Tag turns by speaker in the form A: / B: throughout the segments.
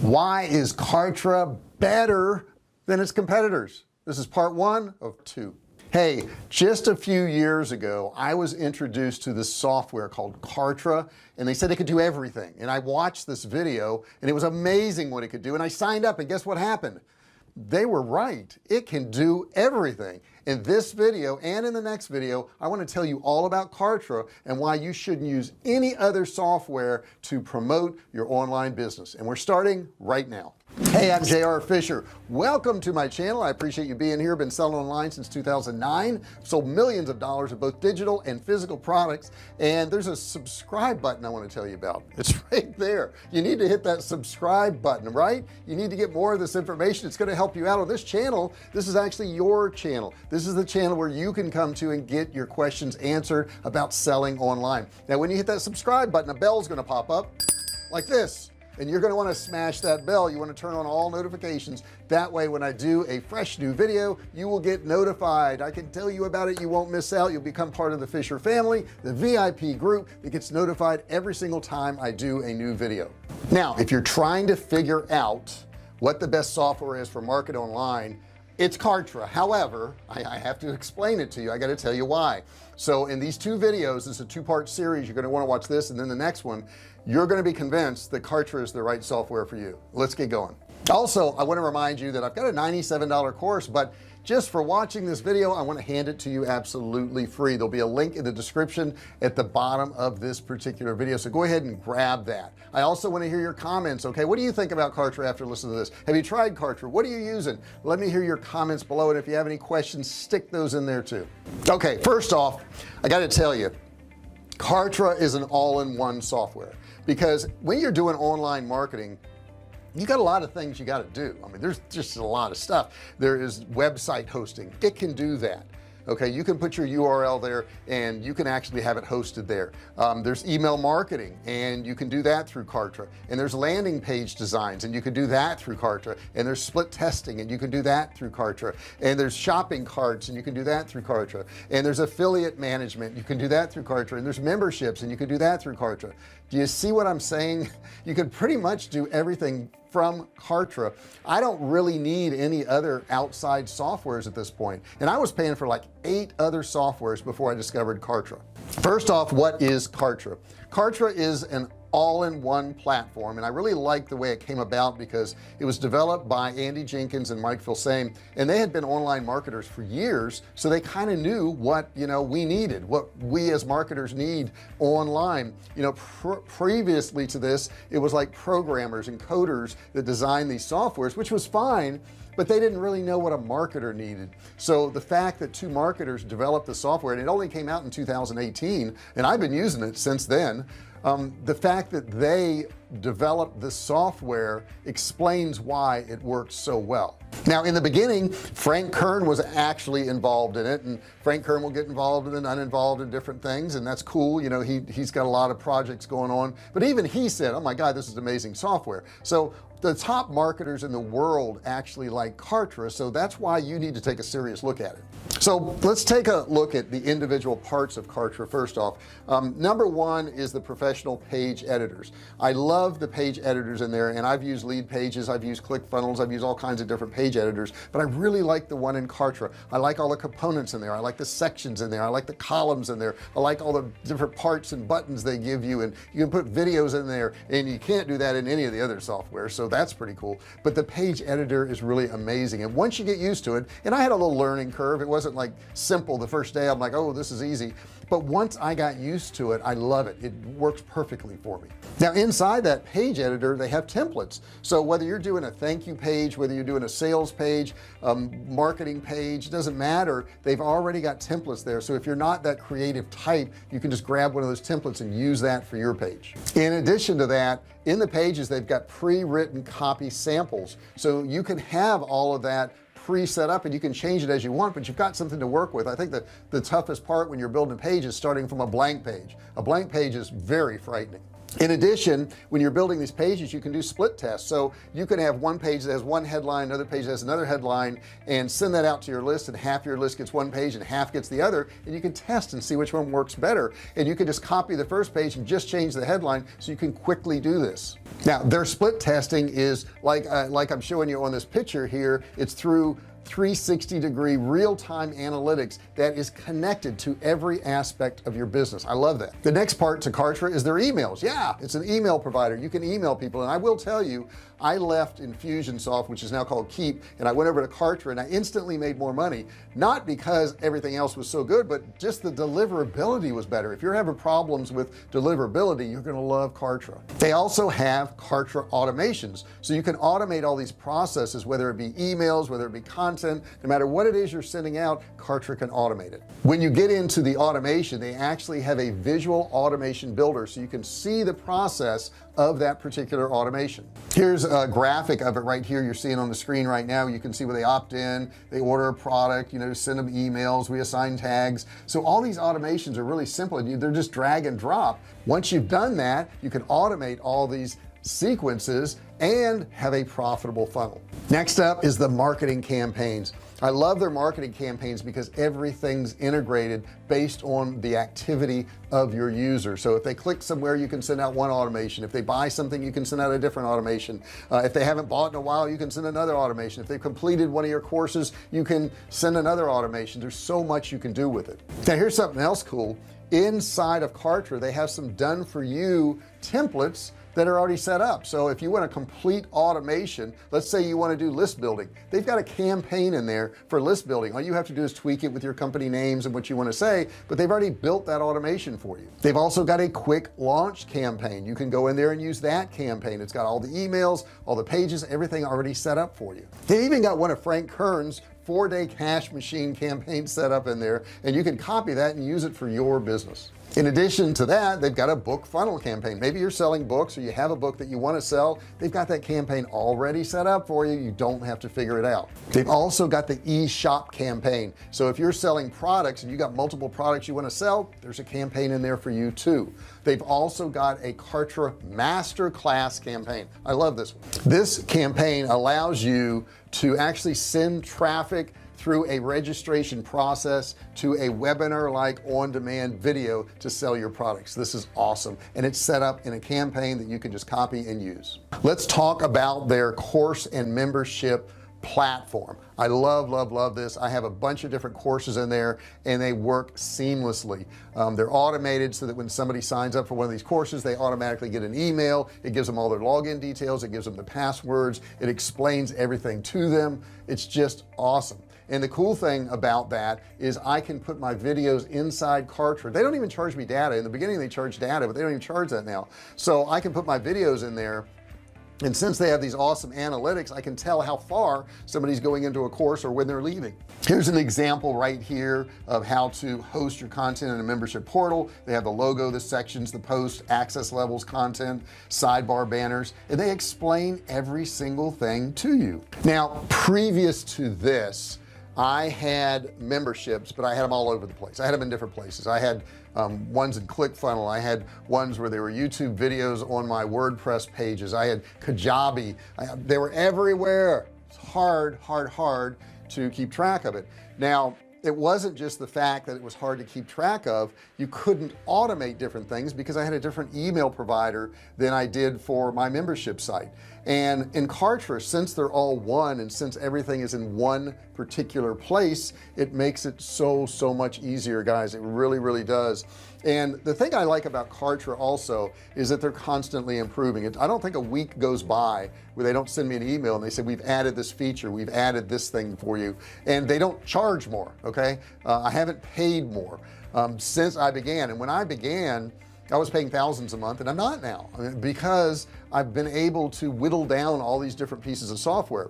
A: Why is Kartra better than its competitors? This is part 1 of 2. Hey, just a few years ago I was introduced to this software called Kartra, and they said it could do everything, and I watched this video and it was amazing what it could do, and I signed up, and guess what happened? They were right. It can do everything. In this video and in the next video I want to tell you all about Kartra and why you shouldn't use any other software to promote your online business, and we're starting right now. Hey, I'm JR Fisher. Welcome to my channel. I appreciate you being here. Been selling online since 2009, sold millions of dollars of both digital and physical products, and there's a subscribe button I want to tell you about. It's right there. You need to hit that subscribe button, right? You need to get more of this information. It's going to help you out on this channel. This is actually your channel. This is the channel where you can come to and get your questions answered about selling online. Now when you hit that subscribe button, a bell's going to pop up like this, and you're going to want to smash that bell. You want to turn on all notifications. That way when I do a fresh new video you will get notified. I can tell you about it. You won't miss out. You'll become part of the Fisher family, the VIP group that gets notified every single time I do a new video. Now if you're trying to figure out what the best software is for market online, it's Kartra. However, I have to explain it to you. I got to tell you why. So in these two videos, this is a two-part series. You're going to want to watch this and then the next one. You're going to be convinced that Kartra is the right software for you. Let's get going. Also, I want to remind you that I've got a $97 course, but just for watching this video I want to hand it to you absolutely free. There'll be a link in the description at the bottom of this particular video, so go ahead and grab that. I also want to hear your comments. Okay, what do you think about Kartra after listening to this? Have you tried Kartra? What are you using? Let me hear your comments below, and if you have any questions, stick those in there too. Okay, first off, I got to tell you, Kartra is an all-in-one software, because when you're doing online marketing you got a lot of things you got to do. I mean there's just a lot of stuff. There is website hosting. It can do that. Okay, you can put your URL there and you can actually have it hosted there. There's email marketing and you can do that through Kartra, and there's landing page designs and you can do that through Kartra, and there's split testing and you can do that through Kartra, and there's shopping carts and you can do that through Kartra, and there's affiliate management, you can do that through Kartra, and there's memberships and you can do that through Kartra. Do you see what I'm saying? You can pretty much do everything from Kartra. I don't really need any other outside softwares at this point, and I was paying for like 8 other softwares before I discovered Kartra. First off, what is Kartra? Kartra is an all-in-one platform, and I really like the way it came about because it was developed by Andy Jenkins and Mike Filsaime, and they had been online marketers for years, so they kind of knew what we needed, what we as marketers need online. Previously to this it was like programmers and coders that designed these softwares, which was fine, but they didn't really know what a marketer needed. So the fact that 2 marketers developed the software, and it only came out in 2018 and I've been using it since then, the fact that they developed the software explains why it works so well. Now in the beginning Frank Kern was actually involved in it, and Frank Kern will get involved and uninvolved in different things, and that's cool. He's got a lot of projects going on, but even he said, oh my god, this is amazing software. So the top marketers in the world actually like Kartra, so that's why you need to take a serious look at it. So let's take a look at the individual parts of Kartra. First off, number 1 is the professional page editors. I love the page editors in there, and I've used Lead Pages, I've used ClickFunnels, I've used all kinds of different page editors, but I really like the one in Kartra. I like all the components in there. I like the sections in there. I like the columns in there. I like all the different parts and buttons they give you, and you can put videos in there, and you can't do that in any of the other software, so that's pretty cool. But the page editor is really amazing, and once you get used to it, and I had a little learning curve, it wasn't like simple the first day. I'm like, oh, this is easy, but once I got used to it I love it. It works perfectly for me. Now inside that page editor they have templates, so whether you're doing a thank you page, whether you're doing a sales page, marketing page, doesn't matter, they've already got templates there. So if you're not that creative type, you can just grab one of those templates and use that for your page. In addition to that, in the pages they've got pre-written copy samples, so you can have all of that pre-set up and you can change it as you want, but you've got something to work with. I think the toughest part when you're building a page is starting from a blank page. A blank page is very frightening. In addition, when you're building these pages, you can do split tests. So you can have one page that has one headline, another page that has another headline, and send that out to your list, and half your list gets one page and half gets the other, and you can test and see which one works better. And you can just copy the first page and just change the headline, so you can quickly do this. Now their split testing is like I'm showing you on this picture here. It's through 360-degree real-time analytics that is connected to every aspect of your business. I love that. The next part to Kartra is their emails. Yeah, it's an email provider. You can email people, and I will tell you, I left Infusionsoft, which is now called Keep, and I went over to Kartra, and I instantly made more money, not because everything else was so good, but just the deliverability was better. If you're having problems with deliverability, you're going to love Kartra. They also have Kartra automations, so you can automate all these processes, whether it be emails, whether it be content, no matter what it is you're sending out, Kartra can automate it. When you get into the automation, they actually have a visual automation builder, so you can see the process of that particular automation. Here's a graphic of it right here. You're seeing on the screen right now. You can see where they opt in, they order a product, you know, send them emails, we assign tags. So all these automations are really simple. They're just drag and drop. Once you've done that, you can automate all these sequences and have a profitable funnel. Next up is the marketing campaigns. I love their marketing campaigns because everything's integrated based on the activity of your user. So if they click somewhere, you can send out one automation. If they buy something, you can send out a different automation. If they haven't bought in a while, you can send another automation. If they've completed one of your courses, you can send another automation. There's so much you can do with it. Now here's something else cool. Inside of Kartra, they have some done for you templates that are already set up. So if you want a complete automation, let's say you want to do list building, they've got a campaign in there for list building. All you have to do is tweak it with your company names and what you want to say, but they've already built that automation for you. They've also got a quick launch campaign. You can go in there and use that campaign. It's got all the emails, all the pages, everything already set up for you. They even got one of Frank Kern's 4-day cash machine campaign set up in there, and you can copy that and use it for your business. In addition to that, they've got a book funnel campaign. Maybe you're selling books, or you have a book that you want to sell. They've got that campaign already set up for you. You don't have to figure it out. They've also got the e-shop campaign. So if you're selling products and you got multiple products you want to sell, there's a campaign in there for you too. They've also got a Kartra masterclass campaign. I love this one. This campaign allows you to actually send traffic through a registration process to a webinar like on-demand video to sell your products. This is awesome, and it's set up in a campaign that you can just copy and use. Let's talk about their course and membership platform. I love this. I have a bunch of different courses in there, and they work seamlessly. They're automated so that when somebody signs up for one of these courses, they automatically get an email. It gives them all their login details, it gives them the passwords, it explains everything to them. It's just awesome. And the cool thing about that is I can put my videos inside Kartra. They don't even charge me data. In the beginning they charged data, but they don't even charge that now. So I can put my videos in there, and since they have these awesome analytics, I can tell how far somebody's going into a course or when they're leaving. Here's an example right here of how to host your content in a membership portal. They have the logo, the sections, the post, access levels, content, sidebar banners, and they explain every single thing to you. Now, previous to this, I had memberships, but I had them all over the place. I had them in different places. I had ones in ClickFunnels. I had ones where there were YouTube videos on my WordPress pages. I had Kajabi. They were everywhere. It's hard to keep track of it. Now, it wasn't just the fact that it was hard to keep track of. You couldn't automate different things because I had a different email provider than I did for my membership site. And in Kartra, since they're all one, and since everything is in one particular place, it makes it so much easier, guys. It really does. And the thing I like about Kartra also is that they're constantly improving it. I don't think a week goes by where they don't send me an email and they say, we've added this feature, we've added this thing for you, and they don't charge more. Okay, I haven't paid more since I began. And when I began, I was paying thousands a month, and I'm not now, because I've been able to whittle down all these different pieces of software.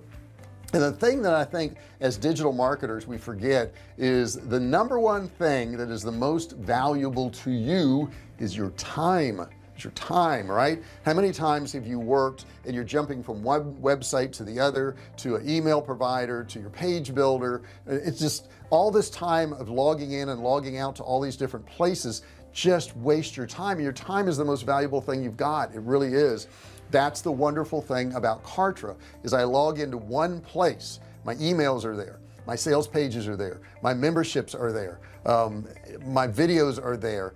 A: And the thing that I think as digital marketers we forget is the number one thing that is the most valuable to you is your time. It's your time, right? How many times have you worked and you're jumping from one website to the other, to an email provider, to your page builder? It's just all this time of logging in and logging out to all these different places just waste your time. Your time is the most valuable thing you've got. It really is. That's the wonderful thing about Kartra, is I log into one place. My emails are there, my sales pages are there, my memberships are there, my videos are there,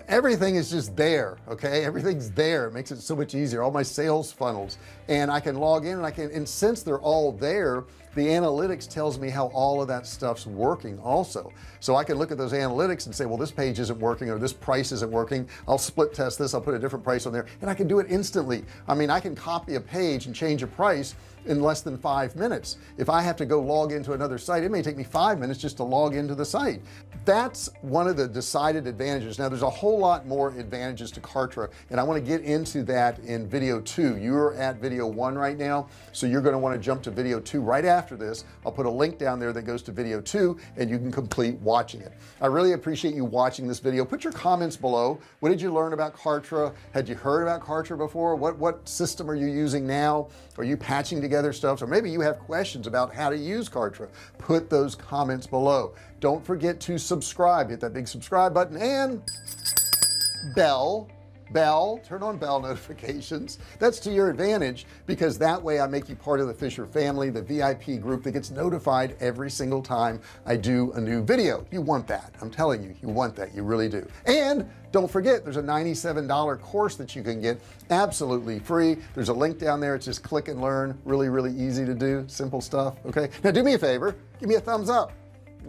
A: everything is just there. Okay, everything's there. It makes it so much easier. All my sales funnels, and I can log in, and since they're all there, the analytics tells me how all of that stuff's working also. So I can look at those analytics and say, well, this page isn't working, or this price isn't working. I'll split test this, I'll put a different price on there, and I can do it instantly. I mean, I can copy a page and change a price in less than 5 minutes. If I have to go log into another site, it may take me 5 minutes just to log into the site. That's one of the decided advantages. Now there's a whole lot more advantages to Kartra, and I want to get into that in video 2. You're at video 1 right now, so you're going to want to jump to video 2 right after this. I'll put a link down there that goes to video 2, and you can complete watching it. I really appreciate you watching this video. Put your comments below. What did you learn about Kartra? Had you heard about Kartra before? What system are you using now? Are you patching together stuff? Or maybe you have questions about how to use Kartra. Put those comments below. Don't forget to subscribe. Hit that big subscribe button and turn on bell notifications. That's to your advantage, because that way I make you part of the Fisher family, the VIP group that gets notified every single time I do a new video. You want that. I'm telling you, you want that. You really do. And don't forget, there's a $97 course that you can get absolutely free. There's a link down there. It's just click and learn. Really easy to do. Simple stuff. Okay, now do me a favor, give me a thumbs up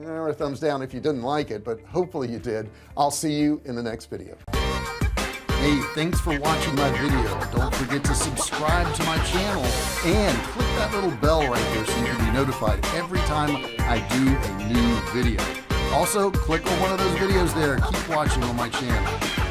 A: or a thumbs down if you didn't like it, but hopefully you did. I'll see you in the next video. Hey, thanks for watching my video. Don't forget to subscribe to my channel and click that little bell right there so you can be notified every time I do a new video. Also, click on one of those videos there. Keep watching on my channel.